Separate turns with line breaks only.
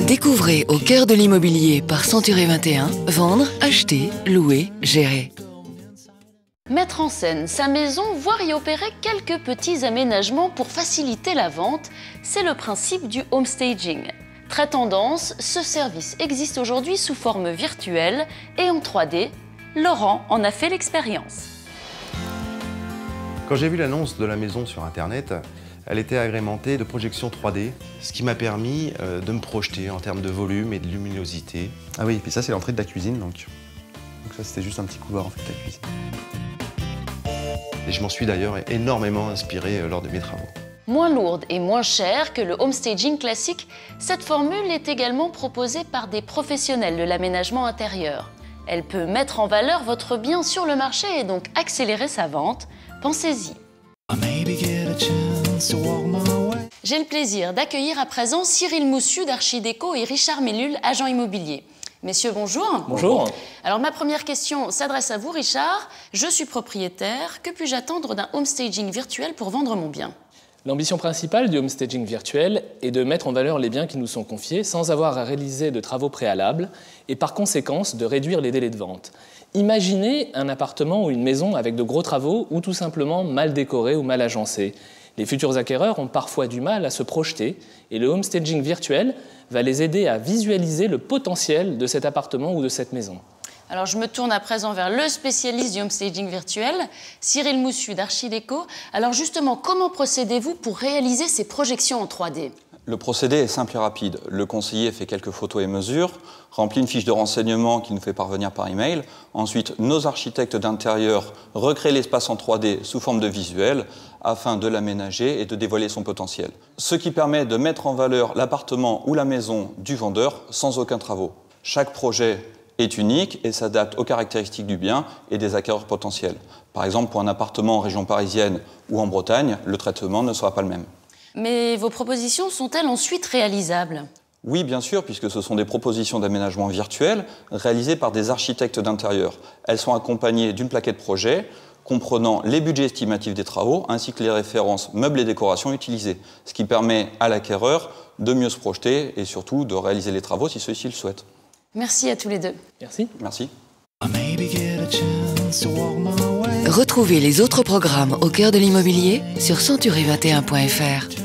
Découvrez Au cœur de l'immobilier par Century 21, vendre, acheter, louer, gérer.
Mettre en scène sa maison, voire y opérer quelques petits aménagements pour faciliter la vente, c'est le principe du homestaging. Très tendance, ce service existe aujourd'hui sous forme virtuelle et en 3D. Laurent en a fait l'expérience.
Quand j'ai vu l'annonce de la maison sur Internet, elle était agrémentée de projections 3D, ce qui m'a permis de me projeter en termes de volume et de luminosité.
Ah oui, et puis ça c'est l'entrée de la cuisine, donc ça c'était juste un petit couloir en fait, la cuisine.
Et je m'en suis d'ailleurs énormément inspiré lors de mes travaux.
Moins lourde et moins chère que le homestaging classique, cette formule est également proposée par des professionnels de l'aménagement intérieur. Elle peut mettre en valeur votre bien sur le marché et donc accélérer sa vente. Pensez-y. J'ai le plaisir d'accueillir à présent Cyril Moussu d'Archidéco et Richard Mellul, agent immobilier. Messieurs, bonjour.
Bonjour.
Alors ma première question s'adresse à vous, Richard. Je suis propriétaire. Que puis-je attendre d'un homestaging virtuel pour vendre mon bien ?
L'ambition principale du homestaging virtuel est de mettre en valeur les biens qui nous sont confiés sans avoir à réaliser de travaux préalables et par conséquence de réduire les délais de vente. Imaginez un appartement ou une maison avec de gros travaux ou tout simplement mal décoré ou mal agencé. Les futurs acquéreurs ont parfois du mal à se projeter et le homestaging virtuel va les aider à visualiser le potentiel de cet appartement ou de cette maison.
Alors je me tourne à présent vers le spécialiste du homestaging virtuel, Cyril Moussu d'Archidéco. Alors justement, comment procédez-vous pour réaliser ces projections en 3D ?
Le procédé est simple et rapide. Le conseiller fait quelques photos et mesures, remplit une fiche de renseignement qu'il nous fait parvenir par email. Ensuite, nos architectes d'intérieur recréent l'espace en 3D sous forme de visuel afin de l'aménager et de dévoiler son potentiel. Ce qui permet de mettre en valeur l'appartement ou la maison du vendeur sans aucun travaux. Chaque projet est unique et s'adapte aux caractéristiques du bien et des acquéreurs potentiels. Par exemple, pour un appartement en région parisienne ou en Bretagne, le traitement ne sera pas le même.
Mais vos propositions sont-elles ensuite réalisables ?
Oui, bien sûr, puisque ce sont des propositions d'aménagement virtuel réalisées par des architectes d'intérieur. Elles sont accompagnées d'une plaquette projet comprenant les budgets estimatifs des travaux ainsi que les références meubles et décorations utilisées, ce qui permet à l'acquéreur de mieux se projeter et surtout de réaliser les travaux si ceux-ci le souhaitent.
Merci à tous les deux.
Merci.
Merci.
Retrouvez les autres programmes Au cœur de l'immobilier sur century21.fr.